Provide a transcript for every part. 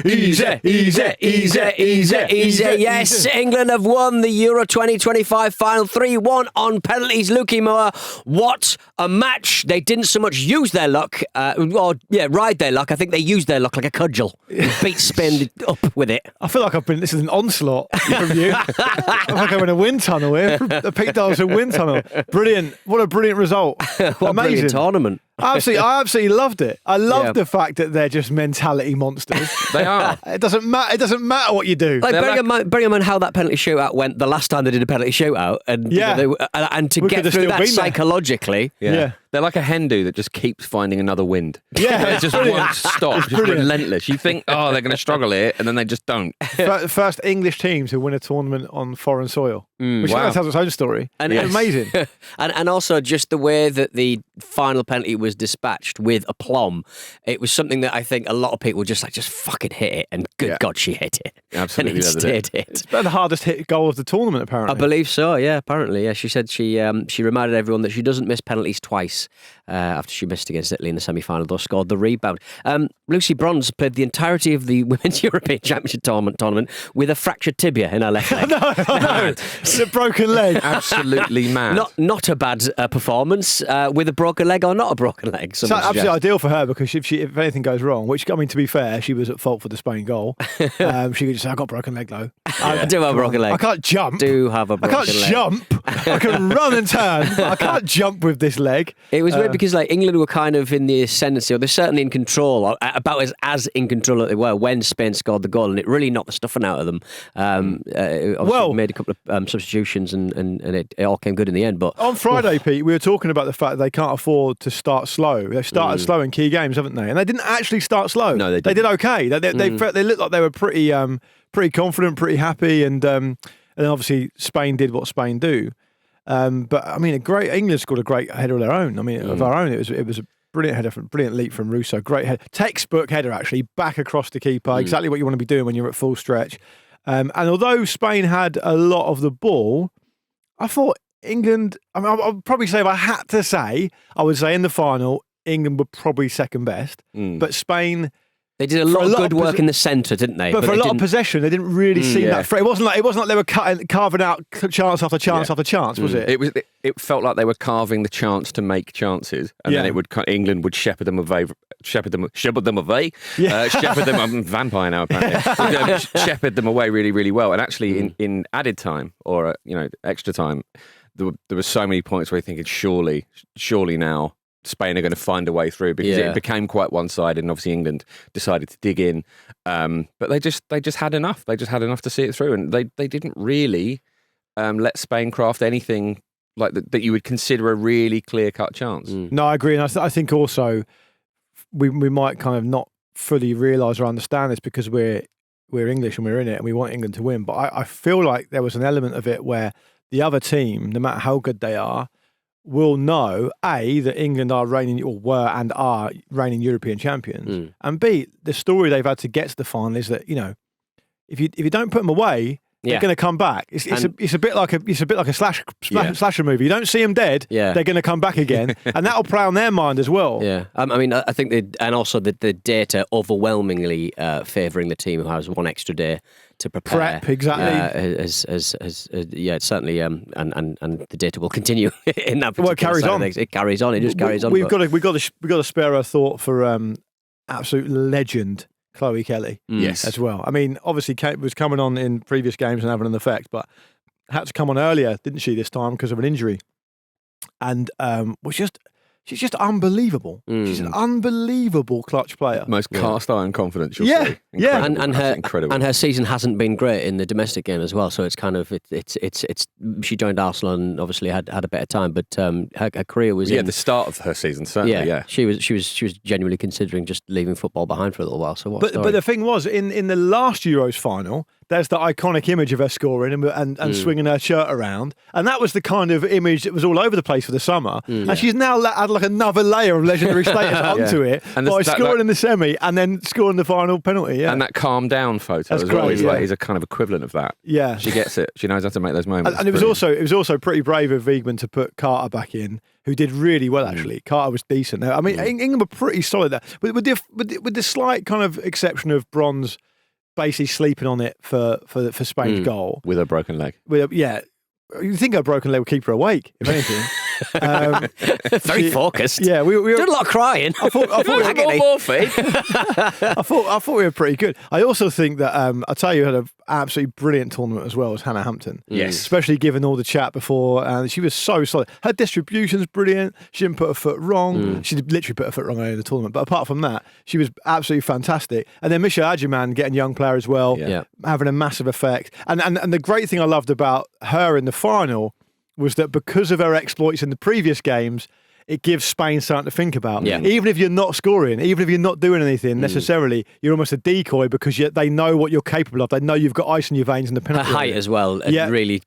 Yes, England have won the Euro 2025 final 3-1 on penalties. Luki Moore, what a match. They didn't so much use their luck, ride their luck. I think they used their luck like a cudgel. Beat Spain up with it. I feel like this is an onslaught from you. I feel like I'm in a wind tunnel here. The Pete Donaldson wind tunnel. Brilliant. What a brilliant result. What a brilliant tournament. I absolutely loved it. I love the fact that they're just mentality monsters. They are. It doesn't matter what you do. Like bearing in mind how that penalty shootout went the last time they did a penalty shootout, and and to get through that psychologically, they're like a hen do that just keeps finding another wind. Yeah, it just won't stop. Just relentless. You think, they're going to struggle here, and then they just don't. First English team to win a tournament on foreign soil, which tells its own story. And it's amazing. and also just the way that the final penalty was dispatched with aplomb. It was something that I think a lot of people were just fucking hit it, and good God, she hit it. Absolutely, and it stayed hit. It's about the hardest hit goal of the tournament, apparently. I believe so. Yeah, apparently. Yeah, she said she reminded everyone that she doesn't miss penalties twice. After she missed against Italy in the semi-final, though, scored the rebound. Lucy Bronze played the entirety of the Women's European Championship tournament with a fractured tibia in her left leg. no. It's a broken leg. Absolutely mad. Not a bad performance with a broken leg or not a broken leg. So absolutely ideal for her, because if anything goes wrong, which, I mean, to be fair, she was at fault for the Spain goal. She could just say, "I've got a broken leg, though." I do have a broken leg. I can't jump. Do have a broken leg. I can't jump. I can run and turn. But I can't jump with this leg. It was weird because England were kind of in the ascendancy, or they're certainly in control, or about as in control as they were when Spain scored the goal, and it really knocked the stuffing out of them. Obviously made a couple of substitutions, and it all came good in the end. But on Friday, Pete, we were talking about the fact they can't afford to start slow. They've started slow in key games, haven't they? And they didn't actually start slow. No, they didn't. They did okay. They looked like they were pretty confident, pretty happy, and then obviously Spain did what Spain do. But I mean, England scored a great header of their own. I mean, of our own, it was a brilliant header, brilliant leap from Russo. Great header, textbook header actually, back across the keeper. Exactly what you want to be doing when you're at full stretch. And although Spain had a lot of the ball, I thought England. I mean, I'd probably say, if I had to say, I would say in the final, England were probably second best, but Spain. They did a lot of good work in the centre, didn't they? But for a lot of possession, they didn't really seem that free. It wasn't like they were carving out chance after chance after chance, was it? It felt like they were carving the chance to make chances, and then England would shepherd them away. I'm vampire now, apparently. Shepherd them away really, really well. And actually, in added time, or extra time, there were so many points where you're thinking, surely now Spain are going to find a way through, because it became quite one-sided, and obviously England decided to dig in. But they just had enough. They just had enough to see it through, and they didn't really let Spain craft anything like that you would consider a really clear-cut chance. No, I agree, and I think also we might kind of not fully realise or understand this because we're English and we're in it and we want England to win. But I feel like there was an element of it where the other team, no matter how good they are, will know, A, that England are reigning European champions, and B, the story they've had to get to the final is that, if you don't put them away, they're going to come back. It's a bit like a slasher movie. You don't see them dead, they're going to come back again, and that'll play on their mind as well. Yeah, I mean, I think and also the data overwhelmingly favouring the team who has one extra day to prepare. Prep, exactly. Certainly, and the data will continue in that. Well, it carries on. It carries on. It just carries on. We've got to spare a thought for absolute legend Chloe Kelly. Yes, as well. I mean, obviously, Kate was coming on in previous games and having an effect, but had to come on earlier, didn't she? This time because of an injury, and she's just unbelievable. She's an unbelievable clutch player. Most cast iron confidence. You'll see. Yeah, and her season hasn't been great in the domestic game as well. So it's kind of it's she joined Arsenal and obviously had a better time, but her career was the start of her season certainly. Yeah, she was genuinely considering just leaving football behind for a little while. So but the thing was in the last Euros final, there's the iconic image of her scoring and swinging her shirt around, and that was the kind of image that was all over the place for the summer. And she's now had like another layer of legendary status onto it by scoring in the semi and then scoring the final penalty. Yeah. And that calm down photo as well. He's a kind of equivalent of that. Yeah, she gets it. She knows how to make those moments. And it was also pretty brave of Wiegman to put Carter back in, who did really well actually. Carter was decent. I mean, England were pretty solid there, but with the slight kind of exception of Bronze basically sleeping on it for Spain's goal. With a broken leg. Yeah. You think a broken leg would keep her awake, if anything. Very focused. Yeah, we did a lot of crying. I thought Agony. I thought we were pretty good. I also think that I tell you, who had an absolutely brilliant tournament as well as Hannah Hampton. Yes, especially given all the chat before, and she was so solid. Her distribution's brilliant. She didn't put her foot wrong. She literally put her foot wrong earlier in the tournament. But apart from that, she was absolutely fantastic. And then Misha Ajiman getting young player as well, having a massive effect. And the great thing I loved about her in the final was that because of her exploits in the previous games, it gives Spain something to think about. Yeah. Even if you're not scoring, even if you're not doing anything necessarily, you're almost a decoy because they know what you're capable of. They know you've got ice in your veins in the penalty Her height area. as well. Really,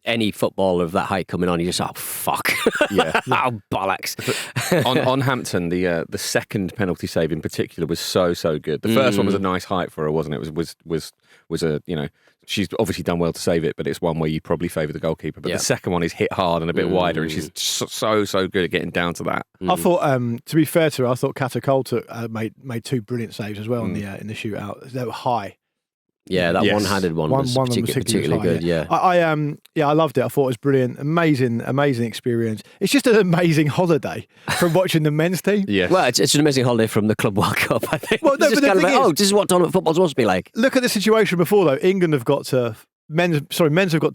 any footballer of that height coming on, you just, oh, fuck. Yeah. Oh, bollocks. on Hampton, the second penalty save in particular was so good. The first one was a nice height for her, wasn't it? It was a, you know, she's obviously done well to save it, but it's one where you probably favour the goalkeeper. But the second one is hit hard and a bit wider, and she's so good at getting down to that. I thought, to be fair to her, I thought Kata Coulter made two brilliant saves as well in the shootout. They were high. Yeah, that one-handed one was particularly good. Yeah, I loved it. I thought it was brilliant, amazing experience. It's just an amazing holiday from watching the men's team. Yeah, well, it's an amazing holiday from the Club World Cup. I think. Well, no, it's but just the thing is, this is what tournament football's supposed to be like. Look at the situation before though. England have got to men's have got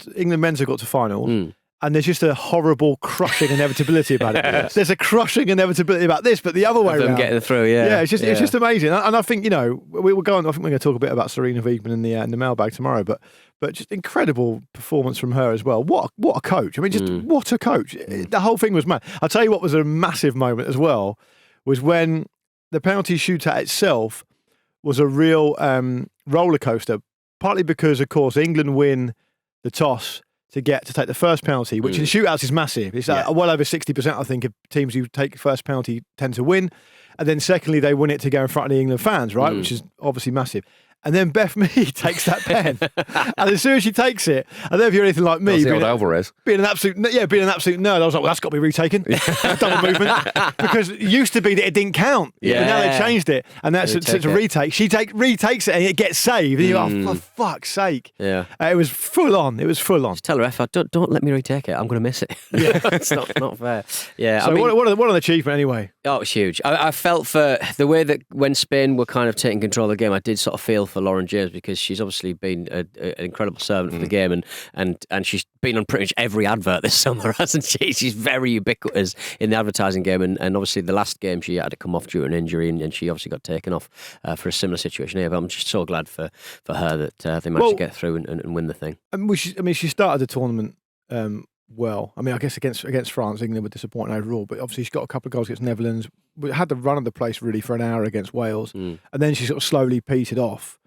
to finals. And there's just a horrible, crushing inevitability about it. Yes. There's a crushing inevitability about this, but the other way around. Getting through, yeah. It's just amazing. And I think, you know, we'll go on. I think we're going to talk a bit about Sarina Wiegman in the mailbag tomorrow, but just incredible performance from her as well. What a coach. I mean, just what a coach. The whole thing was mad. I'll tell you what was a massive moment as well, was when the penalty shootout itself was a real roller coaster, partly because, of course, England win the toss to take the first penalty, which in shootouts is massive. It's well over 60%, I think, of teams who take the first penalty tend to win. And then secondly, they win it to go in front of the England fans, right? Which is obviously massive. And then Beth Mead takes that pen. And as soon as she takes it, I don't know if you're anything like me. Alvarez. Being an absolute nerd, I was like, well, that's got to be retaken. Double movement. Because it used to be that it didn't count. Yeah. But now they changed it. And that's such a retake. She retakes it and it gets saved. And you're like, oh, for fuck's sake. Yeah. It was full on. Just tell her, F, don't let me retake it. I'm going to miss it. Yeah. It's not fair. Yeah. So what an achievement anyway. Oh, it was huge. I felt for the way that when Spain were kind of taking control of the game, I did sort of feel for Lauren James because she's obviously been an incredible servant for the game and she's been on pretty much every advert this summer, hasn't she? She's very ubiquitous in the advertising game and obviously the last game she had to come off due to an injury and she obviously got taken off for a similar situation here. But I'm just so glad for her that they managed to get through and win the thing. She started the tournament well. I mean, I guess against France, England were disappointing overall, but obviously she's got a couple of goals against Netherlands. We had the run of the place really for an hour against Wales, and then she sort of slowly petered off.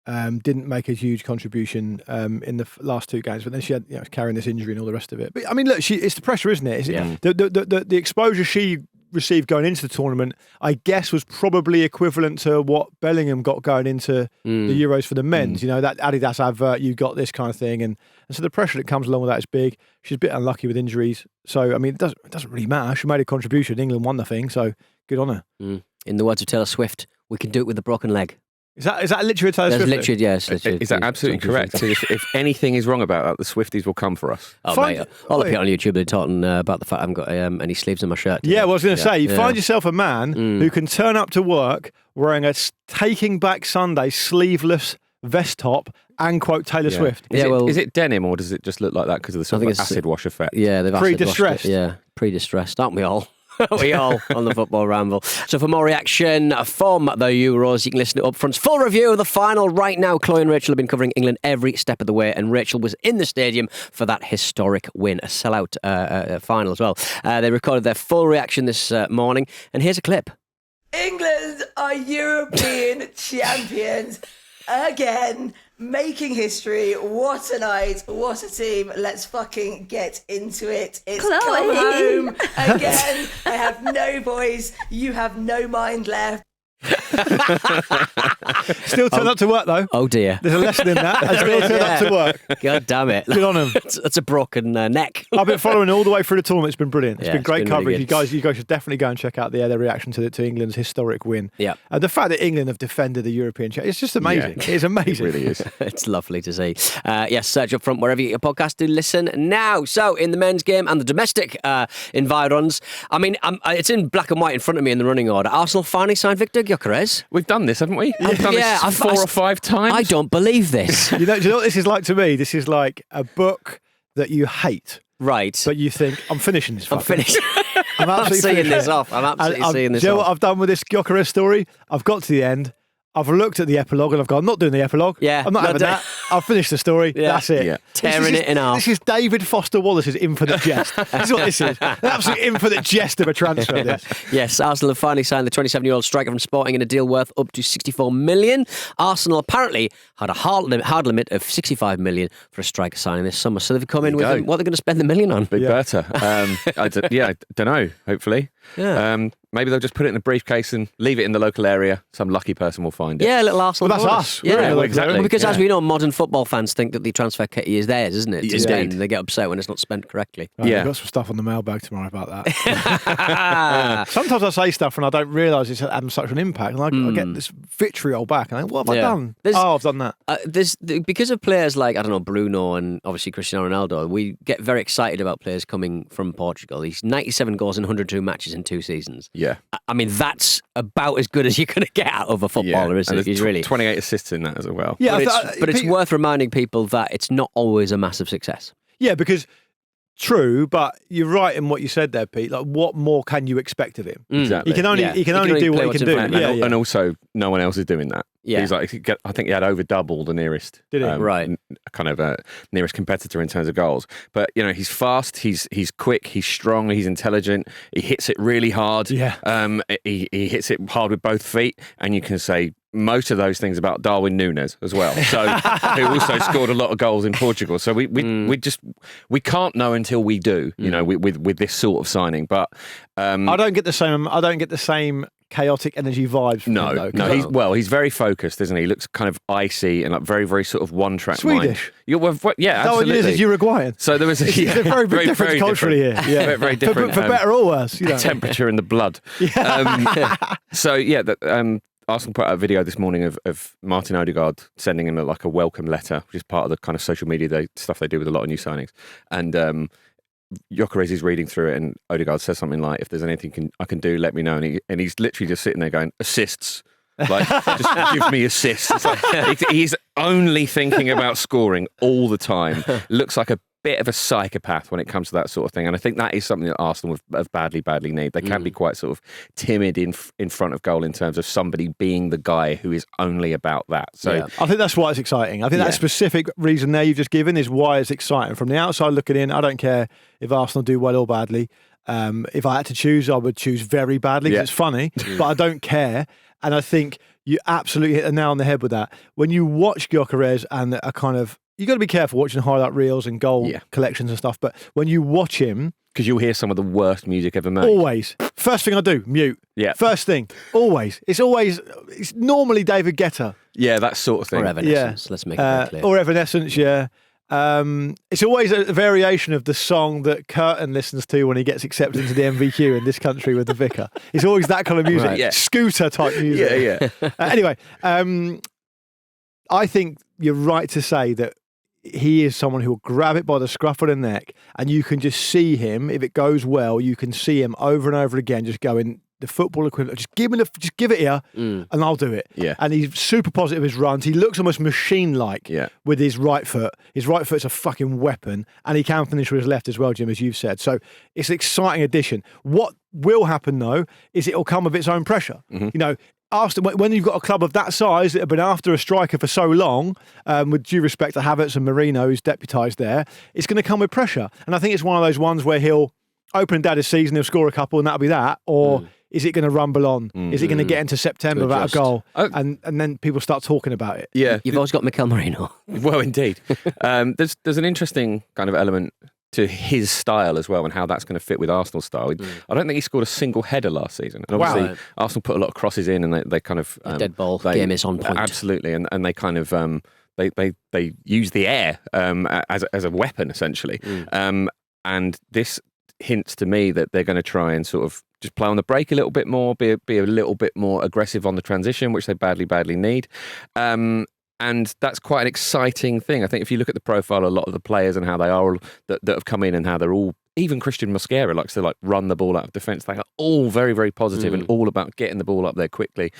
Didn't make a huge contribution in the last two games, but then she had carrying this injury and all the rest of it. But I mean, look, it's the pressure, isn't it? The exposure she received going into the tournament, I guess, was probably equivalent to what Bellingham got going into the Euros for the men's. You know, that Adidas advert, you got this kind of thing, and so the pressure that comes along with that is big. She's a bit unlucky with injuries, so I mean, it doesn't really matter. She made a contribution. England won the thing, so good on her. In the words of Taylor Swift, we can do it with a broken leg. Is that literally Taylor Swift? Literally, yes. Is that absolutely correct? So if anything is wrong about that, the Swifties will come for us. Oh, mate, all the people on YouTube are talking about the fact I haven't got any sleeves in my shirt today. Yeah, well, I was going to say, you find yourself a man who can turn up to work wearing a Taking Back Sunday sleeveless vest top and quote Taylor Swift. Is it denim or does it just look like that because of the sort of acid wash effect? Yeah, they've pre-distressed. Pre-distressed, aren't we all? We all on the Football Ramble. So for more reaction from the Euros, you can listen to Upfront's full review of the final right now. Chloe and Rachel have been covering England every step of the way, and Rachel was in the stadium for that historic win, a sellout final as well. They recorded their full reaction this morning, and here's a clip. England are European champions again, making history. What a night, what a team. Let's fucking get into it. It's Chloe. Come home again. I have no voice, you have no mind left. Still turn up to work though. Oh dear. There's a lesson in that. I still turn up to work. God damn it. Good on them. That's a broken neck. I've been following all the way through the tournament. It's been brilliant. It's Yeah, been it's great been really coverage. good. You guys should definitely go and check out their reaction to England's historic win. Yeah. The fact that England have defended the European Championship, it's just amazing. Yeah. It's amazing. It really is. It's lovely to see. Yes, search up front wherever you get your podcast. Do listen now. So, in the men's game and the domestic environs, I mean, it's in black and white in front of me in the running order. Arsenal finally signed Viktor Gyökeres. We've done this, haven't we? We've done this 4 or 5 times. I don't believe this. Do you know what this is like to me? This is like a book that you hate, Right. but you think, I'm finishing this. I'm finished. I'm absolutely seeing finished. this off. I'm absolutely seeing this Do you know off. what I've done with this Gyökeres story? I've got to the end. I've looked at the epilogue and I've gone, I'm not doing the epilogue. Yeah, I'm not not having doing- that. I've finished the story. Yeah. That's it. Yeah. Tearing it in half. This is David Foster Wallace's infinite jest. This is what this is. An absolute infinite jest of a transfer. This. Yes, Arsenal have finally signed the 27-year-old striker from Sporting in a deal worth up to 64 million. Arsenal apparently had a hard limit of 65 million for a striker signing this summer. So they've come in with There you go. what they're going to spend the million on. Big Berta. I don't know, hopefully. Yeah. Maybe they'll just put it in a briefcase and leave it in the local area. Some lucky person will find it. Yeah, little Arsenal. Well, that's bonus. us. Yeah, We're in the local exactly. area. because as Yeah. we know, modern football fans think that the transfer kitty is theirs, isn't it? To Indeed. spend, and they get upset when it's not spent correctly. Right, Yeah. I've got some stuff on the mailbag tomorrow about that. Sometimes I say stuff and I don't realise it's having such an impact, and I get this vitriol back, and I think, what have I Yeah. done? There's- I've done that. Because of players like, I don't know, Bruno and obviously Cristiano Ronaldo, we get very excited about players coming from Portugal. He's 97 goals in 102 matches in 2 seasons. Yeah. I mean, that's about as good as you're going to get out of a footballer, isn't And it? there's He's really. 28 assists in that as well. Yeah, But it's worth reminding people that it's not always a massive success. Yeah, because true, but you're right in what you said there, Pete. Like, what more can you expect of him? Exactly. He can only Yeah. he can only do play what he what's can in do. front of him. Yeah, And also, no one else is doing that. Yeah. He's like, I think he had over double the nearest, Did he? Right. kind of nearest competitor in terms of goals. But he's fast, he's quick, he's strong, he's intelligent. He hits it really hard. Yeah. He hits it hard with both feet, and you can say most of those things about Darwin Núñez as well. So who also scored a lot of goals in Portugal. So we can't know until we do. With this sort of signing, but I don't get the same chaotic energy vibes from him, though. 'Cause he's very focused, isn't he? He looks kind of icy and like very, very sort of one-track Swedish. mind. Yeah, Darwin Núñez absolutely. is Uruguayan. So there was a It's a very big difference culturally here. Yeah. Very, very different. For better or worse, you know. Temperature in the blood. Arsenal put out a video this morning of Martin Odegaard sending him a welcome letter, which is part of the kind of social media stuff they do with a lot of new signings. And Gyökeres is reading through it, and Odegaard says something like, "If there's anything I can do, let me know." And he's literally just sitting there going, "Assists." Like, just give me assists. It's like, he's only thinking about scoring all the time. Looks like a bit of a psychopath when it comes to that sort of thing. And I think that is something that Arsenal have badly need. They can be quite sort of timid in front of goal in terms of somebody being the guy who is only about that. So Yeah. I think that's why it's exciting. I think that specific reason there you've just given is why it's exciting. From the outside looking in, I don't care if Arsenal do well or badly. If I had to choose, I would choose very badly because it's funny, but I don't care. And I think you absolutely hit the nail on the head with that. When you watch Gyökeres and a kind of, you got to be careful watching highlight reels and goal collections and stuff. But when you watch him, because you'll hear some of the worst music ever made. always, first thing I do, mute. Yeah. First thing, always. It's normally David Guetta. Yeah, that sort of thing. Or Evanescence. Let's make it very clear. Or Evanescence, yeah. It's always a variation of the song that Curtin listens to when he gets accepted into the MVQ in this country with the Vicar. It's always that kind of music, Right. Yeah. scooter type music. Yeah. Anyway, I think you're right to say that he is someone who will grab it by the scruff of the neck, and you can just see him. If it goes well, you can see him over and over again, just going the football equivalent. Just give it here, and I'll do it. Yeah. And he's super positive with his runs. He looks almost machine-like with his right foot. His right foot's a fucking weapon, and he can finish with his left as well, Jim, as you've said. So it's an exciting addition. What will happen though is it'll come with its own pressure. Arsenal, when you've got a club of that size that have been after a striker for so long, with due respect to Havertz and Marino, who's deputised there, it's going to come with pressure. And I think it's one of those ones where he'll open and down his season, he'll score a couple, and that'll be that. Or is it going to rumble on? Is it going to get into September without a goal? And then people start talking about it. Yeah. You've always got Mikel Marino. Well, indeed. There's an interesting kind of element to his style as well and how that's going to fit with Arsenal's style. I don't think he scored a single header last season. And obviously, Wow. Arsenal put a lot of crosses in, and they kind of dead ball game is on point. Absolutely, and they kind of they use the air as a weapon essentially. And this hints to me that they're going to try and sort of just play on the break a little bit more, be a little bit more aggressive on the transition, which they badly need. And that's quite an exciting thing. I think if you look at the profile of a lot of the players and how they are that have come in and how they're all, even Christian Mosquera likes to run the ball out of defence. They are all very, very positive and all about getting the ball up there quickly.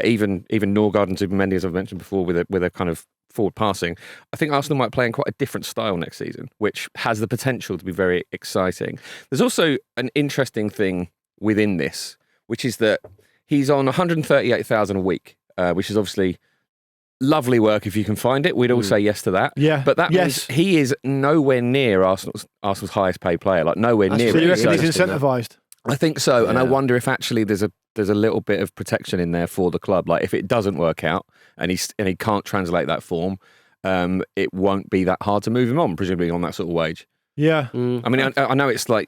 Even Norgard and Zubimendi, as I've mentioned before, with a kind of forward passing. I think Arsenal might play in quite a different style next season, which has the potential to be very exciting. There's also an interesting thing within this, which is that he's on 138,000 a week, which is obviously lovely work if you can find it. We'd all say yes to that. Yeah. But that means he is nowhere near Arsenal's highest paid player, like nowhere near. So you reckon he's interesting, incentivised? I think so, and I Yeah. wonder if actually there's a little bit of protection in there for the club. Like if it doesn't work out and he can't translate that form, it won't be that hard to move him on, presumably on that sort of wage. Yeah. I mean, I know it's like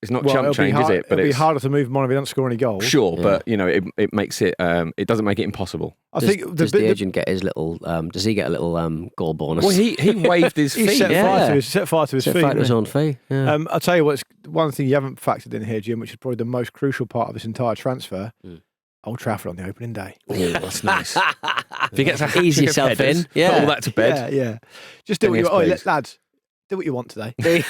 it's not chump it'll change, be hard, is it? But it'll be it's harder to move him on if he doesn't score any goals. sure, but it makes it. It doesn't make it impossible. I Does, think does the agent get his little? Does he get a little goal bonus? Well, he waived his he fee. set fire to his Set feet. fire to his didn't own fee. Yeah. he? I'll tell you what's one thing you haven't factored in here, Jim, which is probably the most crucial part of this entire transfer. Old Trafford on the opening day. Oh, that's nice. If he gets a Ease hat-trick of yourself headers, in. Yeah. put all that to bed. Yeah. Just do Then what you yes, want. please. Lads, do what you want today.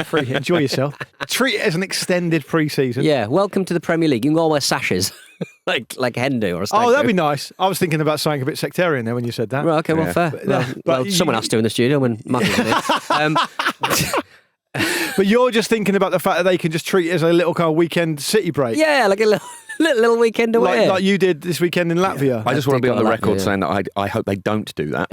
Free hit. Enjoy yourself. Treat it as an extended pre-season. Yeah, welcome to the Premier League. You can go all wear sashes, like Hendo or a stag Oh, that'd be do. nice. I was thinking about something a bit sectarian there when you said that. Right, okay, well, Yeah. fair. Well, you- someone has to in the studio when Matt was in it. But you're just thinking about the fact that they can just treat it as a little kind of weekend city break. Yeah, like a little weekend away. Like you did this weekend in Latvia. I just want to be on the got a lot, record yeah. saying that I hope they don't do that.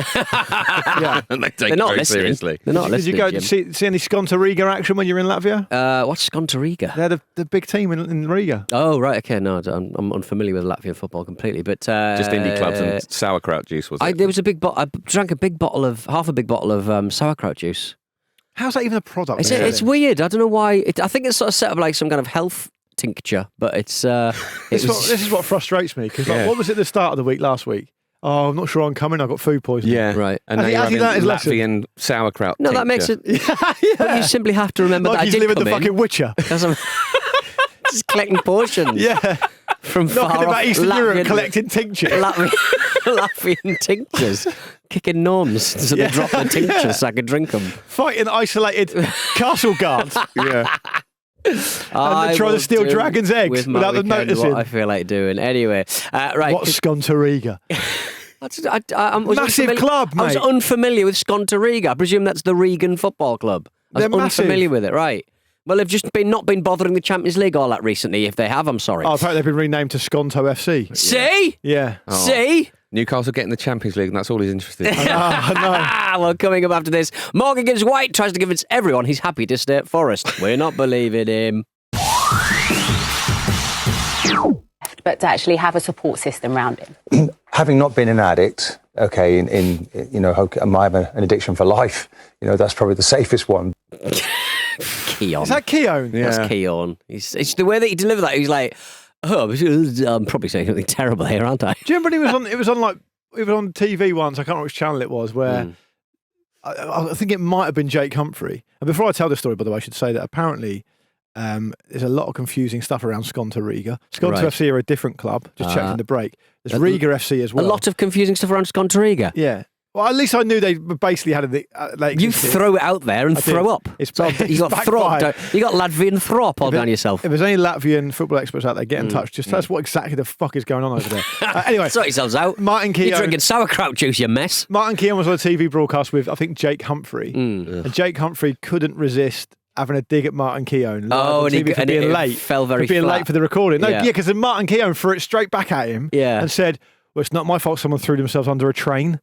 Yeah. And they take They're it not very listening. seriously. They're not Did listening, you go Jim. see any Skonto Riga action when you were in Latvia? What's Skonto Riga? They're the big team in Riga. Oh, right, okay. No, I'm unfamiliar with Latvian football completely. But Just indie clubs and sauerkraut juice, was it? There was a big bottle. I drank half a big bottle of sauerkraut juice. How's that even a product? It's weird. I don't know why. I think it's sort of set up like some kind of health tincture, but it's. This is what frustrates me because Yeah. what was it at the start of the week last week? Oh, I'm not sure I'm coming. I got food poisoning. Yeah. Right. And now Has he- you're has he having learnt his lesson? Latvian sauerkraut No, that makes tincture. it. But you simply have to remember Like that I he's did living come the in fucking Witcher. because I'm just collecting portions. Yeah. From Knocking far about off Eastern Europe Latvian- collecting tincture. Latvian tinctures, kicking norms so they drop the tinctures so I could drink them. Fighting isolated castle guards. Yeah. I try to will steal do dragon's eggs with my without them weekend noticing. What I feel like doing. Anyway, right. What's Skonto Riga? I was Massive unfamiliar- club, I was mate. unfamiliar with Skonto Riga. I presume that's the Regan Football Club. I was They're massive. unfamiliar with it, right? Well, they've just not been bothering the Champions League all that recently. If they have, I'm sorry. Oh, apparently they've been renamed to Skonto FC. See? Yeah. See? Newcastle getting the Champions League, and that's all he's interested in. Well, coming up after this, Morgan Gibbs-White tries to convince everyone he's happy to stay at Forest. We're not believing him. But to actually have a support system around him. Having not been an addict, okay, I might have an addiction for life. That's probably the safest one. Keon. Is that Keown? That's Keon. It's the way that he delivered that. He's like, oh, I'm probably saying something terrible here, aren't I? Do you remember it was on TV once, I can't remember which channel it was, where I think it might have been Jake Humphrey. And before I tell the story, by the way, I should say that apparently there's a lot of confusing stuff around Skonto Riga. Skonto Right. FC are a different club, just checked in the break. There's Riga FC as well. A lot of confusing stuff around Skonto Riga. Yeah. Well, at least I knew they basically had You throw it out there and I throw did. up. It's So back- you got it's throp. backfired. You got Latvian throp all down yourself. If there's any Latvian football experts out there, get in touch. Just tell us what exactly the fuck is going on over there. Anyway, Sort yourselves out. Martin You're Keown. drinking sauerkraut juice, you mess. Martin Keown was on a TV broadcast with, I think, Jake Humphrey. And Jake Humphrey couldn't resist having a dig at Martin Keown. Oh, on and TV for being it late. fell very for being flat. late for the recording. No, Yeah. because then Martin Keown threw it straight back at him and said, well, it's not my fault someone threw themselves under a train.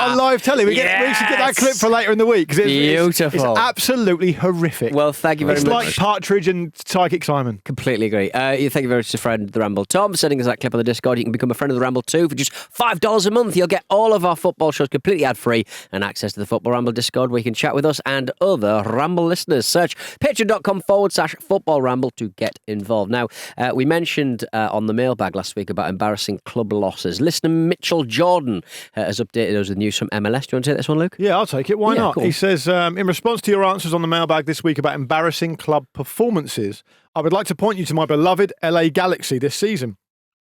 on live telly. We should get that clip for later in the week because Beautiful. It's absolutely horrific. Well, thank you very it's much. It's like Partridge and Psychic Simon. Completely agree. Thank you very much to friend of the Ramble, Tom, for sending us that clip on the Discord. You can become a friend of the Ramble too for just $5 a month. You'll get all of our football shows completely ad-free and access to the Football Ramble Discord where you can chat with us and other Ramble listeners. Search patreon.com/Football Ramble to get involved. Now, we mentioned on the mailbag last week about embarrassing club losses. Listener Mitchell Jordan has updated us with news from MLS. Do you want to take this one, Luke? Yeah, I'll take it. Why not? Cool. He says, in response to your answers on the mailbag this week about embarrassing club performances, I would like to point you to my beloved LA Galaxy this season.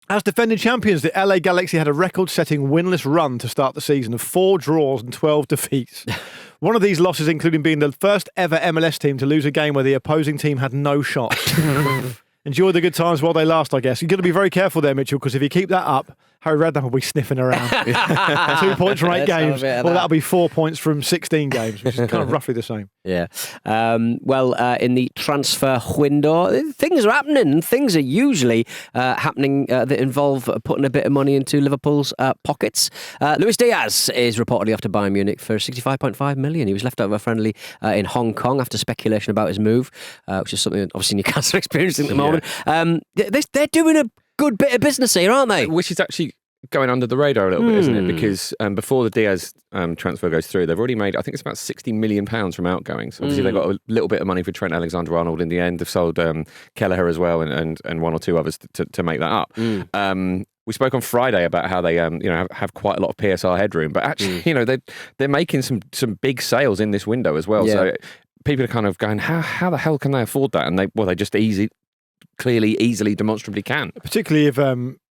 As defending champions, the LA Galaxy had a record-setting winless run to start the season of 4 draws and 12 defeats. One of these losses including being the first ever MLS team to lose a game where the opposing team had no shot. Enjoy the good times while they last, I guess. You've got to be very careful there, Mitchell, because if you keep that up, Harry Redknapp will be sniffing around. 2 points from 8 games. Well, that'll be 4 points from 16 games, which is kind of roughly the same. Yeah. In the transfer window, things are happening, and things are usually happening that involve putting a bit of money into Liverpool's pockets. Luís Diaz is reportedly off to Bayern Munich for $65.5 million. He was left out of a friendly in Hong Kong after speculation about his move, which is something that obviously Newcastle are experiencing at the moment. They're doing a good bit of business here, aren't they? Which is actually going under the radar a little bit, isn't it? Because before the Diaz transfer goes through, they've already made, I think it's about £60 million from outgoings. Obviously, they got a little bit of money for Trent Alexander-Arnold in the end. They've sold Kelleher as well and one or two others to make that up. We spoke on Friday about how they have quite a lot of PSR headroom, but actually, they're making some big sales in this window as well. Yeah. So people are kind of going, how the hell can they afford that? And they just easily, demonstrably can. Particularly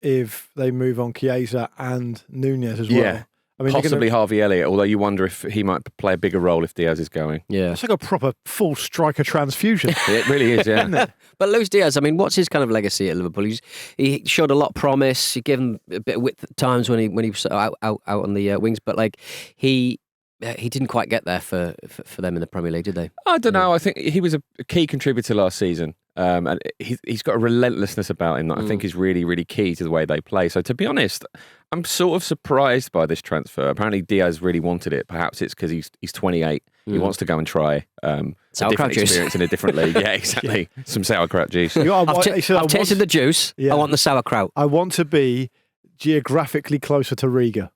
if they move on Chiesa and Nunez as well. Yeah. I mean, possibly Harvey Elliott, although you wonder if he might play a bigger role if Diaz is going. Yeah. It's like a proper full striker transfusion. It really is, yeah. Isn't it? But Luís Diaz, I mean, what's his kind of legacy at Liverpool? He showed a lot of promise. He gave him a bit of width at times when he was sort of out on the wings, but like he didn't quite get there for them in the Premier League, did they? I don't know. I think he was a key contributor last season. And he's got a relentlessness about him that I think is really, really key to the way they play. So to be honest, I'm sort of surprised by this transfer. Apparently Diaz really wanted it. Perhaps it's because he's 28. He wants to go and try a different experience in a different league. Yeah, exactly. Some sauerkraut juice. I've tasted the juice. Yeah. I want the sauerkraut. I want to be geographically closer to Riga.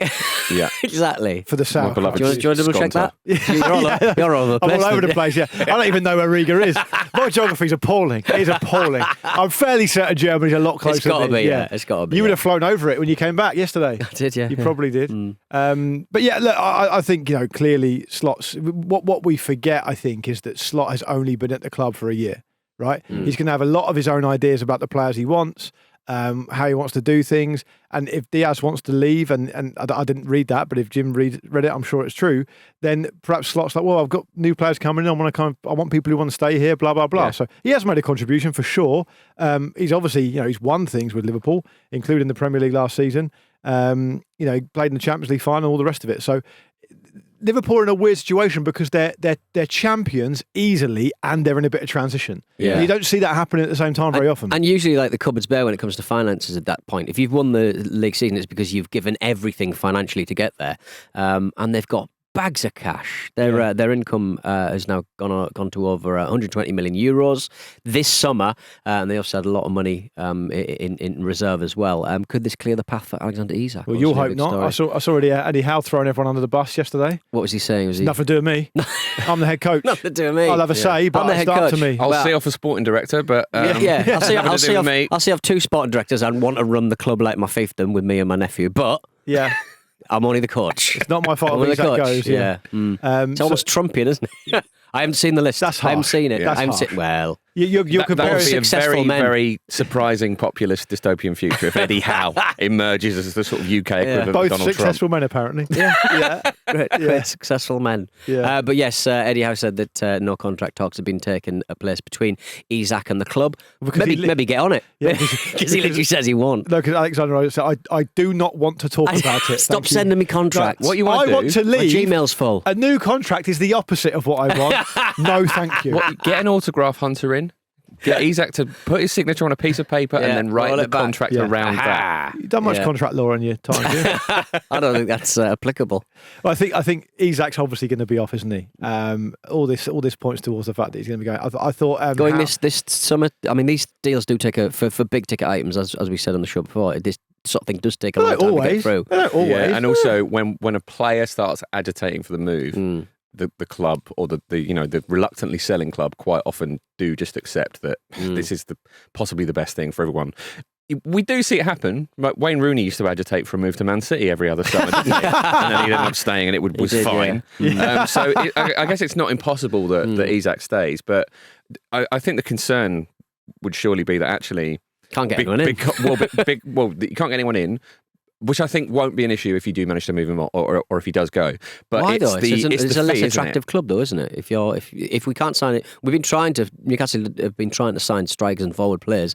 Yeah, exactly. For the south. Do you want to double check that? You're all over the place. I'm all over the place, yeah. I don't even know where Riga is. My geography's appalling. It is appalling. I'm fairly certain Germany's a lot closer. It's got to be, yeah. It's got to be. You would have flown over it when you came back yesterday. I did, yeah. You probably did. But yeah, look, I think, clearly Slot's... What we forget, I think, is that Slot has only been at the club for a year, right? He's going to have a lot of his own ideas about the players he wants. How he wants to do things, and if Diaz wants to leave, and I didn't read that, but if Jim read it, I'm sure it's true. Then perhaps Slot's like, well, I've got new players coming in. I want people who want to stay here. Blah blah blah. Yeah. So he has made a contribution for sure. He's obviously, he's won things with Liverpool, including the Premier League last season. He played in the Champions League final, all the rest of it. So Liverpool are in a weird situation because they're champions easily and they're in a bit of transition. Yeah. And you don't see that happening at the same time very often. And usually, like, the cupboard's bare when it comes to finances at that point. If you've won the league season, it's because you've given everything financially to get there. And they've got bags of cash. Their income has now gone to over 120 million euros this summer, and they also had a lot of money in reserve as well. Could this clear the path for Alexander Isak? Well, you'll hope not. I saw Eddie Howe throwing everyone under the bus yesterday. What was he saying? Nothing to do with me. I'm the head coach. Nothing to do with me. I'll have a say, but it's up to me. I'll see off a sporting director, but I'll see off 2 sporting directors and want to run the club like my fiefdom with me and my nephew, but yeah. I'm only the coach. It's not my fault if that goes. Yeah. It's almost Trumpian, isn't it? I haven't seen the list. That's I haven't seen it. Yeah. Well, you're comparing that would be a successful very, men. very surprising populist dystopian future if Eddie Howe emerges as the sort of UK equivalent both of Donald successful Trump. men, apparently. Yeah. Great successsul men. Yeah. But yes, Eddie Howe said that no contract talks have been taken place between Isak and the club. Maybe get on it. Because he literally says he won't. No, because Alexander said, I do not want to talk about it. Stop sending me contracts. What you want to do? I want to leave. My Gmail's full. A new contract is the opposite of what I want. No, thank you. Get an autograph hunter in. Get Isak to put his signature on a piece of paper and then write the contract around that. You've done much contract law in your time, have you? I don't think that's applicable. Well, I think Isak's obviously going to be off, isn't he? All this points towards the fact that he's going to be going. I thought going this summer. I mean, these deals do take for big ticket items, as we said on the show before. This sort of thing does take a long time to get through. They don't always. Yeah, and also when a player starts agitating for the move, the club or the reluctantly selling club quite often do just accept that this is possibly the best thing for everyone. We do see it happen. Like Wayne Rooney used to agitate for a move to Man City every other summer, didn't he? And then he'd end up staying, and it was fine. Yeah. So I guess it's not impossible that Isak stays, but I think the concern would surely be that actually can't get anyone in. You can't get anyone in. Which I think won't be an issue if you do manage to move him or if he does go. But why though? It's a less fee, attractive club though, isn't it? If we can't sign it, Newcastle have been trying to sign strikers and forward players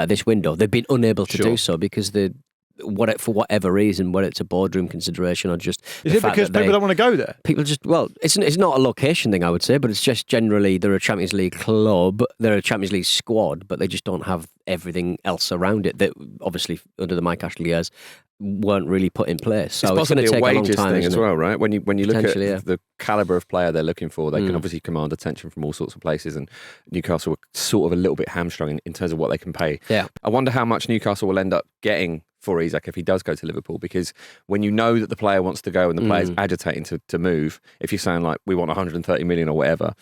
this window. They've been unable to do so because for whatever reason, whether it's a boardroom consideration or just is it because people don't want to go there? People just it's not a location thing, I would say, but it's just generally they're a Champions League club, they're a Champions League squad, but they just don't have everything else around it that obviously under the Mike Ashley years weren't really put in place. So it's going to take a long time thing as well, right? When you look at yeah. the calibre of player they're looking for, they can obviously command attention from all sorts of places, and Newcastle were sort of a little bit hamstrung in terms of what they can pay. Yeah. I wonder how much Newcastle will end up getting for Isak if he does go to Liverpool, because when you know that the player wants to go and the player's agitating to move, if you're saying like we want 130 million or whatever,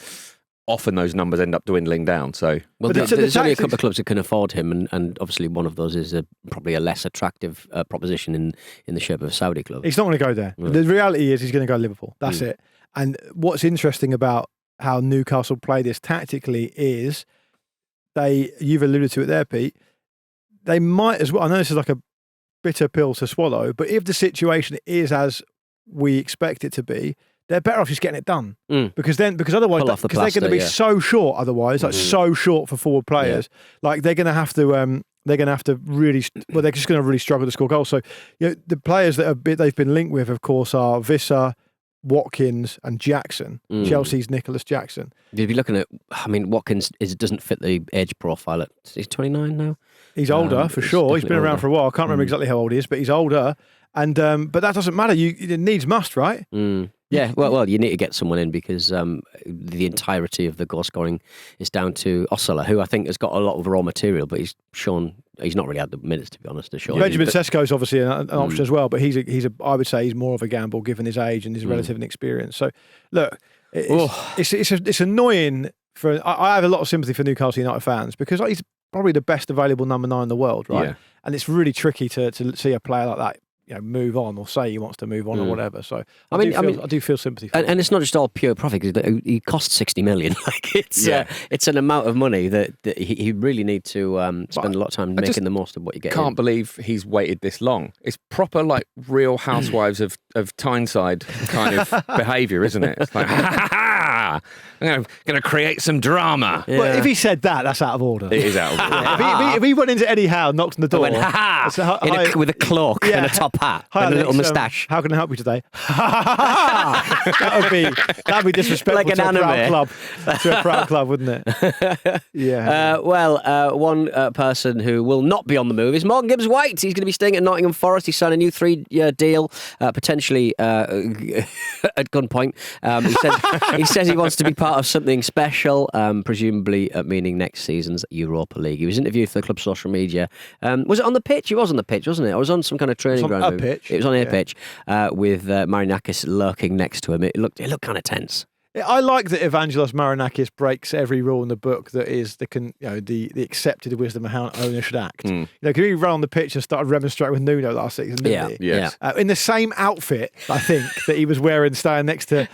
often those numbers end up dwindling down. So, there's only a couple of clubs that can afford him, and obviously one of those is probably a less attractive proposition in the shape of a Saudi club. He's not going to go there. The reality is he's going to go to Liverpool. That's it. And what's interesting about how Newcastle play this tactically is you've alluded to it there, Pete, they might as well, I know this is like a bitter pill to swallow, but if the situation is as we expect it to be, they're better off just getting it done because otherwise they're going to be so short. Otherwise, so short for forward players. Yeah. Like they're going to have to really. Well, they're just going to really struggle to score goals. So the players that they've been linked with, of course, are Visser, Watkins, and Jackson. Chelsea's Nicholas Jackson. You'd be looking at. I mean, Watkins doesn't fit the age profile. He's 29 now. He's older for sure. He's been around for a while. I can't remember exactly how old he is, but he's older. And but that doesn't matter. It needs must, right? Yeah, well, you need to get someone in because the entirety of the goal scoring is down to Ossola, who I think has got a lot of raw material, but he's not really had the minutes, to be honest. To show Benjamin Sesko's obviously an option as well, but I would say he's more of a gamble given his age and his relative inexperience. So look, it's annoying. I have a lot of sympathy for Newcastle United fans because he's probably the best available number 9 in the world, right? Yeah. And it's really tricky to see a player like that move on or say he wants to move on or whatever. So I do feel sympathy for him. And it's not just all pure profit because he costs 60 million. Like it's an amount of money that he really need to spend a lot of time making the most of what you get. Can't believe he's waited this long. It's proper like Real Housewives of Tyneside kind of behaviour, isn't it? It's like I'm going to create some drama. Yeah. Well, if he said that, that's out of order. It is out of order. If he went into Eddie Howe, knocked on the door, with a cloak and a top hat and a little moustache. How can I help you today? That'd be disrespectful like to a proud club, wouldn't it? Yeah. One person who will not be on the move is Morgan Gibbs-White. He's going to be staying at Nottingham Forest. He signed a new 3-year deal, potentially at gunpoint. He says he wants to be part of something special, presumably meaning next season's Europa League. He was interviewed for the club's social media. Was it on the pitch? He was on the pitch, wasn't it? Or was on some kind of training ground. Pitch. It was on a pitch with Marinakis lurking next to him. It looked kind of tense. I like that Evangelos Marinakis breaks every rule in the book that is the accepted wisdom of how an owner should act. Because he ran on the pitch and started remonstrating with Nuno last season, didn't he? Yes. In the same outfit, I think, that he was wearing standing next to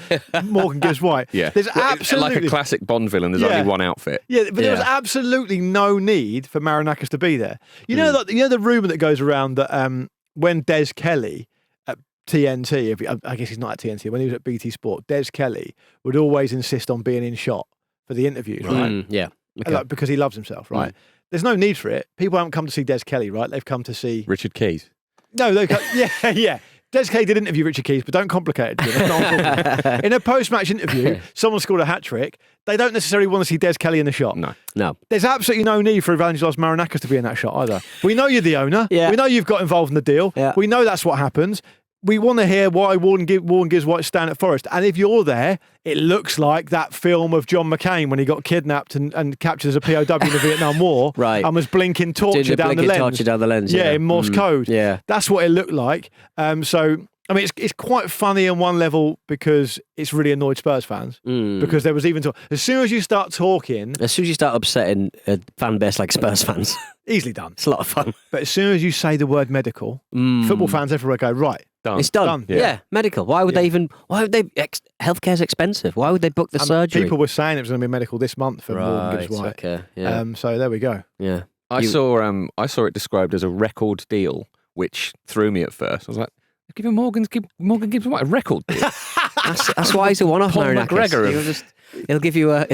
Morgan Gibbs-White. Yeah. There's absolutely like a classic Bond villain. There's only one outfit. Yeah, but there was absolutely no need for Marinakis to be there. You know the rumour that goes around that when Des Kelly at TNT, I guess he's not at TNT, when he was at BT Sport, Des Kelly would always insist on being in shot for the interviews, right? Yeah. Okay. Because he loves himself, right? There's no need for it. People haven't come to see Des Kelly, right? They've come to see Richard Keys. No, yeah. Des Kelly did interview Richard Keys, but don't complicate it. That's not what I'm talking about. In a post-match interview, someone scored a hat-trick. They don't necessarily want to see Des Kelly in the shot. No. There's absolutely no need for Evangelos Marinakis to be in that shot either. We know you're the owner. Yeah. We know you've got involved in the deal. Yeah. We know that's what happens. We want to hear why Warren Gibbs-White stand at Forest. And if you're there, it looks like that film of John McCain when he got kidnapped and captured as a POW in the Vietnam War Right. and was blinking torture down the lens. Torture down the lens. Yeah, in Morse code. Yeah. That's what it looked like. So, I mean, it's quite funny on one level because it's really annoyed Spurs fans. Because there was even talk. As soon as you start talking... As soon as you start upsetting a fan base like Spurs fans, easily done. it's a lot of fun. But as soon as you say the word medical, football fans everywhere go, right. Done. It's done. Yeah. Medical. Why would they even? Healthcare's expensive. Why would they book the surgery? People were saying it was going to be medical this month for Morgan Gibbs-White. Okay. Yeah. So there we go. Yeah. I saw it described as a record deal, which threw me at first. I was like, giving Morgan Gibbs-White a record deal. That's why he's a one-off. Paul Marinakis. McGregor. He'll give you a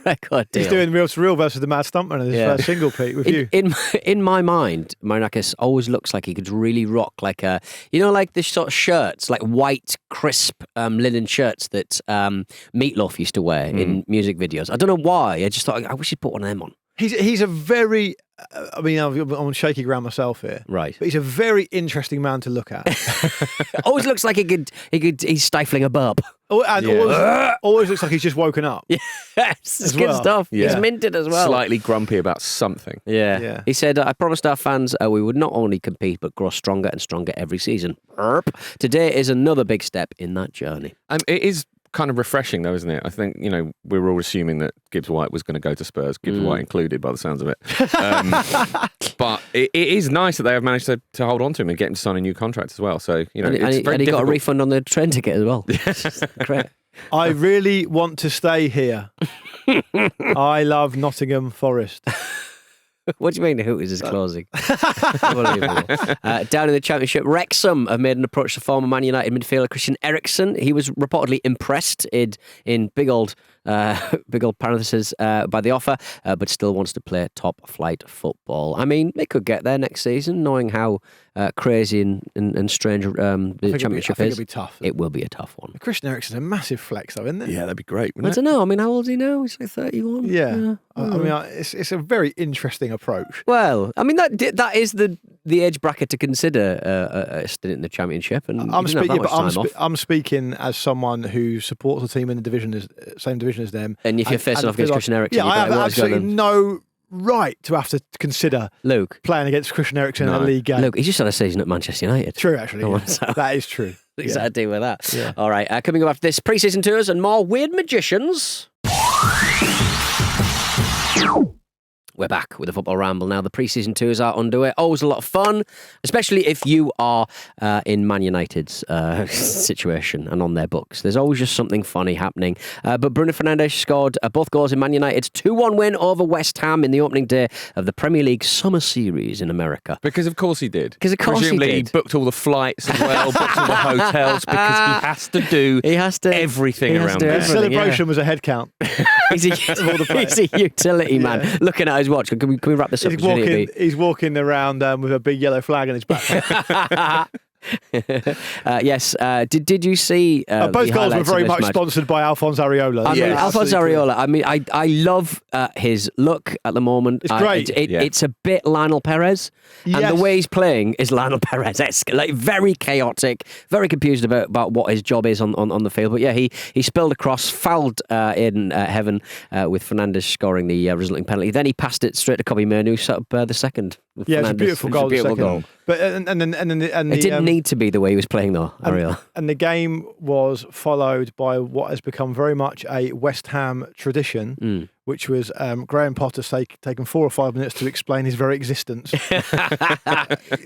record deal. He's doing Real to Real versus the Mad Stuntman in his first single, Pete, with you. In my mind, Marinakis always looks like he could really rock like like this sort of shirts, like white, crisp linen shirts that Meatloaf used to wear in music videos. I don't know why. I just thought I wish he'd put one of them on. He's a very... I mean, I'm on shaky ground myself here. Right. But he's a very interesting man to look at. Always looks like he's stifling a burp. Always looks like he's just woken up. Yes, it's good stuff. Yeah. He's minted as well. Slightly grumpy about something. Yeah. He said, I promised our fans we would not only compete but grow stronger and stronger every season. Today is another big step in that journey. It is kind of refreshing though, isn't it? I think, we were all assuming that Gibbs-White was going to go to Spurs, Gibbs-White included by the sounds of it. But it is nice that they have managed to hold on to him and get him to sign a new contract as well. So, and he got a refund on the train ticket as well. Great. I really want to stay here. I love Nottingham Forest. What do you mean the Hooters is closing? Unbelievable. Down in the Championship, Wrexham have made an approach to former Man United midfielder Christian Eriksen. He was reportedly impressed in big old parentheses by the offer, but still wants to play top flight football. I mean, they could get there next season, knowing how crazy and strange the Championship is. It'll be tough. It will be a tough one. Christian Eriksen's a massive flex, though, isn't it? Yeah, that'd be great. I don't know. I mean, how old is he now? He's like 31. Yeah. I mean, it's a very interesting approach. Well, I mean that is the age bracket to consider a stint in the Championship, and I'm speaking as someone who supports a team in the same division as them. And if you're facing off against Christian Eriksen, I have absolutely no right to have to consider playing against Christian Eriksen in a league game. Luke, he's just had a season at Manchester United. True, actually. That is true. He's had to deal with that. Yeah. All right, coming up after this, pre-season tours and more weird magicians. We're back with the Football Ramble now. The pre-season tours are underway. Always a lot of fun, especially if you are in Man United's situation and on their books. There's always just something funny happening. But Bruno Fernandes scored both goals in Man United's 2-1 win over West Ham in the opening day of the Premier League Summer Series in America. Because of course he did. Because of course Presumably he did. He booked all the flights as well, booked all the hotels, because he has to do everything around there. The celebration was a head count. He's a utility man. Looking at his watch. Can we wrap this up? He's walking around with a big yellow flag on his back. Yes. Did you see both goals were very much sponsored by Alphonse Areola. I mean, Alphonse Areola. I mean, I love his look at the moment. It's great. It's a bit Lionel Perez, and the way he's playing is Lionel Perez-esque. Like very chaotic, very confused about what his job is on the field. But yeah, he spilled across, fouled in heaven with Fernandes scoring the resulting penalty. Then he passed it straight to Kobe Manu, set up the second. Yeah, it's a beautiful goal. But and it didn't need to be the way he was playing though, Areola. And the game was followed by what has become very much a West Ham tradition, which was Graham Potter's taken 4 or 5 minutes to explain his very existence.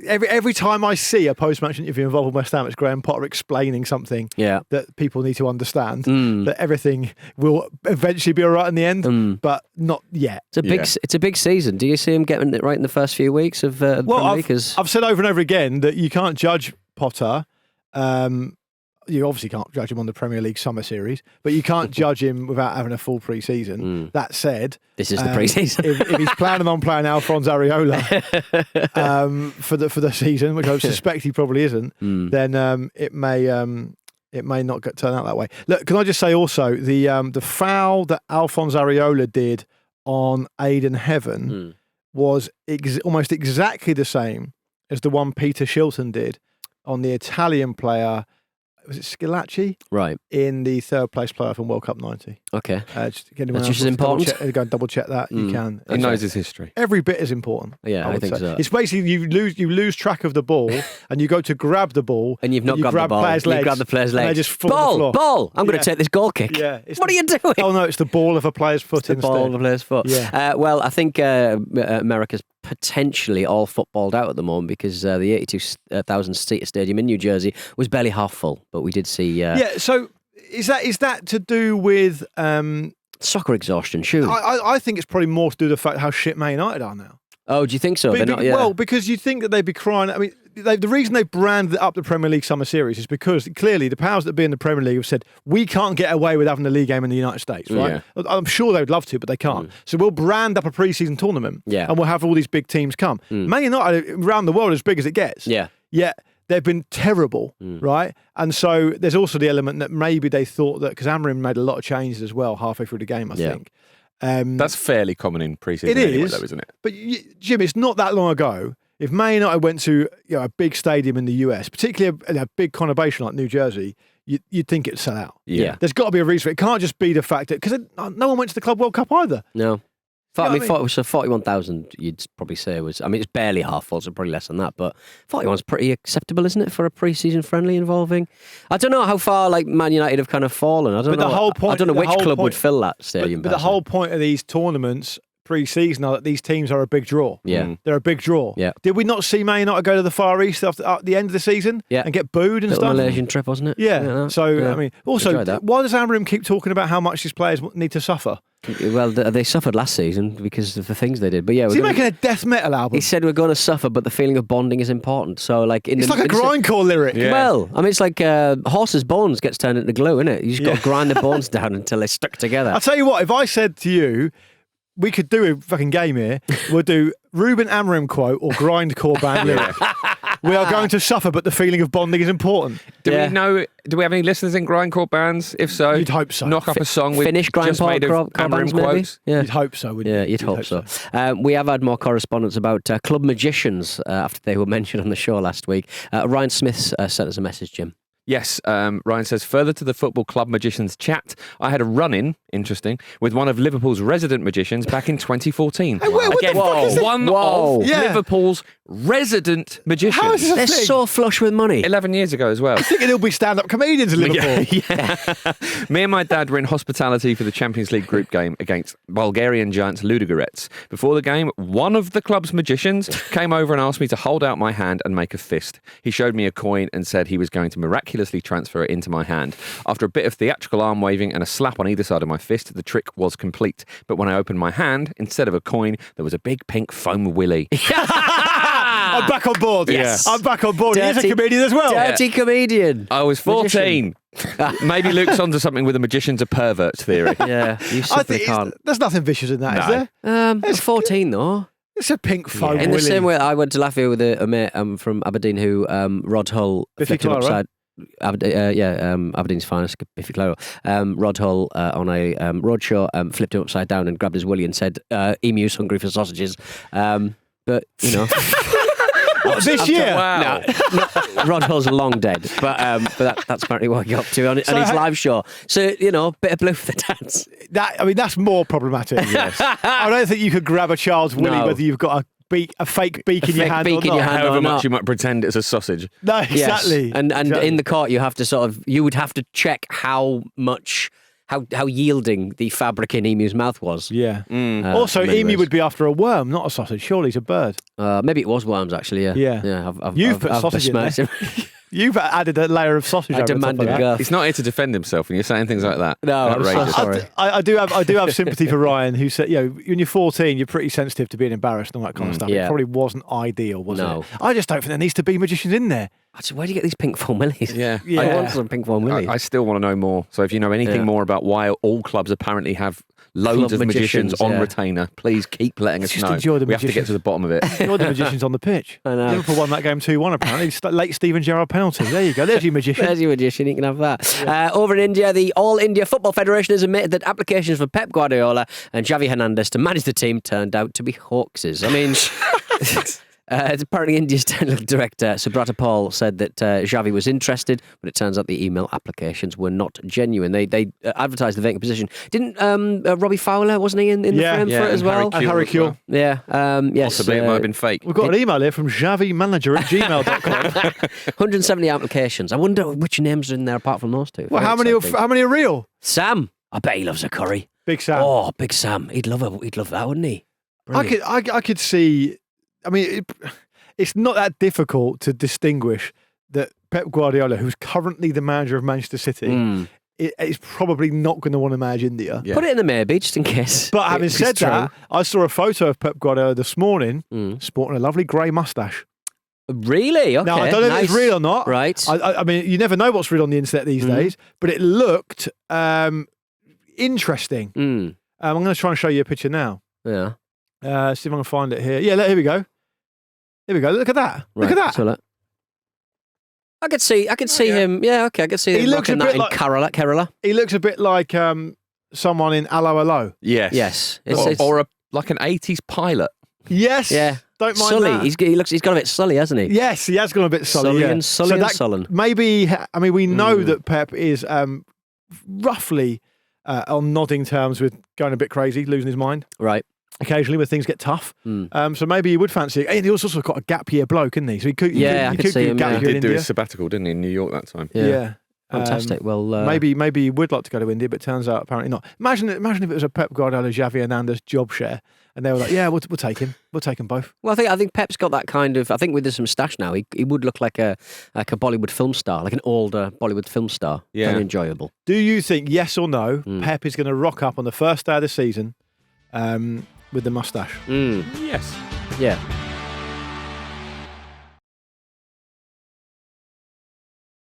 every time I see a post-match interview involving West Ham, it's Graham Potter explaining something that people need to understand. That everything will eventually be all right in the end, but not yet. It's a big season. Do you see him getting it right in the first few weeks of Premier League? I've said over and over again that you can't judge Potter You obviously can't judge him on the Premier League Summer Series, but you can't judge him without having a full pre-season. That said, this is the pre-season. if he's planning on playing Alphonse Areola for the season, which I suspect he probably isn't, then it may not turn out that way. Look, can I just say also the foul that Alphonse Areola did on Aidan Heaven was almost exactly the same as the one Peter Shilton did on the Italian player. Was it Schillaci? Right. In the third place playoff in World Cup 90. Okay. That's just as important. Go and double check that. You can. He knows his history. Every bit is important. Yeah, I think so. It's basically you lose track of the ball and you go to grab the ball and you've not grabbed the ball. Players' legs, you grab the player's legs. And they just fall on the floor. Ball! I'm going to take this goal kick. Yeah. What are you doing? Oh no, it's the ball of a player's foot instead. The ball of a player's foot. Yeah. Well, I think America's potentially all footballed out at the moment because the 82,000 seat stadium in New Jersey was barely half full, but we did see. Yeah. So is that to do with soccer exhaustion? Surely. I think it's probably more to do with the fact how shit Man United are now. Oh, do you think so? Well, because you think that they'd be crying. I mean, the reason they branded up the Premier League Summer Series is because clearly the powers that be in the Premier League have said we can't get away with having a league game in the United States, right? Yeah. I'm sure they'd love to, but they can't. So we'll brand up a pre-season tournament, and we'll have all these big teams come. Man United around the world as big as it gets. Yeah. Yet they've been terrible, right? And so there's also the element that maybe they thought that because Amorim made a lot of changes as well halfway through the game, I think. That's fairly common in pre-season anyway, though, isn't it? But Jim, it's not that long ago. If Man United went to a big stadium in the US, particularly a big conurbation like New Jersey, you'd think it'd sell out. Yeah. There's got to be a reason for it. It can't just be the fact that because no one went to the Club World Cup either. No. So 41,000, you'd probably say was. I mean, it's barely half full, so probably less than that. But 41's pretty acceptable, isn't it, for a pre-season friendly involving? I don't know how far Man United have kind of fallen. I don't know. The whole point, I don't know which club would fill that stadium. But the whole point of these tournaments pre-season are that these teams are a big draw. Yeah, they're a big draw. Yeah. Did we not see Man United go to the Far East at the end of the season? Yeah. And get booed and Little stuff. Malaysian trip, wasn't it? Yeah. I mean, also, why does Amorim keep talking about how much his players need to suffer? Well, they suffered last season because of the things they did. But yeah, is he making a death metal album? He said we're going to suffer, but the feeling of bonding is important. So, like, it's like a grindcore lyric. Yeah. Well, I mean, it's like horse's bones gets turned into glue, isn't it? You just got to grind the bones down until they're stuck together. I'll tell you what. If I said to you, we could do a fucking game here. We'll do Ruben Amorim quote or grindcore band lyric. We are going to suffer, but the feeling of bonding is important. Do we have any listeners in grindcore bands? If so, you'd hope so. Knock up a song with Finnish grindcore bands, maybe. Quotes. Yeah. You'd hope so, wouldn't you? Yeah, you'd hope so. We have had more correspondence about club magicians after they were mentioned on the show last week. Ryan Smith sent us a message, Jim. Yes, Ryan says, further to the Football Club Magicians chat, I had a run-in, interesting, with one of Liverpool's resident magicians back in 2014. Hey, what Again, the fuck is one of Liverpool's resident magicians. How is this They're so flush with money. 11 years ago as well. I think there'll be stand-up comedians in Liverpool. Yeah. Me and my dad were in hospitality for the Champions League group game against Bulgarian giants Ludogorets. Before the game, one of the club's magicians came over and asked me to hold out my hand and make a fist. He showed me a coin and said he was going to miraculously transfer it into my hand. After a bit of theatrical arm waving and a slap on either side of my fist, the trick was complete. But when I opened my hand, instead of a coin, there was a big pink foam willy. I'm back on board. Yes. I'm back on board. He's a comedian as well. Dirty comedian. I was 14. Maybe Luke's onto something with a magician's a pervert theory. Yeah, you simply can't. There's nothing vicious in that, is there? It's 14 though. It's a pink foam In willy. the same way, I went to Latvia with a mate from Aberdeen who Rod Hull flipped him upside. Aberdeen's finest, Biffy Clyro. Rod Hull on a road show flipped him upside down and grabbed his willy and said, "Emu's hungry for sausages." But you know. This year? Wow. No, Rod Hull's long dead, but that's apparently what he got up to on his live show. So, you know, bit of blue for the dance. That's more problematic. Yes. I don't think you could grab a child's willy whether you've got a fake beak in your hand or not. However much you might pretend it's a sausage. No, exactly. Yes. And exactly. in the court you have to you would have to check how yielding the fabric in Emu's mouth was. Yeah. Also, Emu would be after a worm, not a sausage. Surely he's a bird. Maybe it was worms, actually, yeah. Yeah. You've put sausage in there. him. You've added a layer of sausage. I demanded girth. He's not here to defend himself, and you're saying things like that. No, I'm so sorry. I do have sympathy for Ryan, who said, when you're 14, you're pretty sensitive to being embarrassed and all that kind of stuff. Yeah. It probably wasn't ideal, was No. it? I just don't think there needs to be magicians in there. Actually, where do you get these pink foam willies? Yeah. I want some pink foam willies. I still want to know more. So if you know anything more about why all clubs apparently have loads Club of magicians on yeah. retainer, please keep letting us Just know. enjoy the We have to get magicians. to the bottom of it. You're the magicians on the pitch. I know. Liverpool won that game 2-1 apparently. Late Steven Gerrard penalty. There you go. There's your magician. There's your magician, you can have that. Over in India, the All India Football Federation has admitted that applications for Pep Guardiola and Xavi Hernandez to manage the team turned out to be hoaxes. I mean, apparently India's technical director, Subrata Paul, said that Xavi was interested, but it turns out the email applications were not genuine. They advertised the vacant position. Didn't Robbie Fowler, wasn't he in the frame for it as well? And Harry Kewell. Yeah. Yes. Possibly it might have been fake. We've got an email here from xavimanager@gmail.com. 170 applications. I wonder which names are in there apart from those two. Well, how many are real? Sam. I bet he loves a curry. Big Sam. Oh, Big Sam. He'd love that, wouldn't he? Brilliant. I could see. I mean, it's not that difficult to distinguish that Pep Guardiola, who's currently the manager of Manchester City, is probably not going to want to manage India. Yeah. Put it in the maybe, just in case. But having It's said true. that, I saw a photo of Pep Guardiola this morning sporting a lovely grey moustache. Really? Okay. Now, I don't know if it's real or not. Right. I mean, you never know what's real on the internet these days, but it looked interesting. I'm going to try and show you a picture now. Yeah. See if I can find it here. Yeah, here we go. Here we go. Look at that. Right. Look at that. So look. I could see him. Yeah, okay. I could see He him looks rocking a that bit in like- Kerala. He looks a bit like someone in Allo Allo. Yes. Yes. Or like an 80s pilot. Yes. Yeah. Don't mind Sully. that. He's got a bit sully, hasn't he? Yes, he has gone a bit Sully. Yeah. Sully and sullen. Maybe, I mean, we know that Pep is roughly on nodding terms with going a bit crazy, losing his mind. Right. Occasionally when things get tough. So maybe he would fancy it. And he also got a gap year bloke, isn't he? So he could, I could see him. gap Yeah. year He in did do India. his sabbatical, didn't he, in New York that time? Yeah. Fantastic. Well, maybe he would like to go to India, but turns out apparently not. Imagine if it was a Pep Guardiola, Xavi Hernandez job share, and they were like, "Yeah, we'll take him. We'll take them both." Well, I think Pep's got that kind of. I think with his moustache now, he would look like a Bollywood film star, like an older Bollywood film star. Yeah. Very enjoyable. Do you think, yes or no, Pep is going to rock up on the first day of the season with the moustache? Yes. Yeah.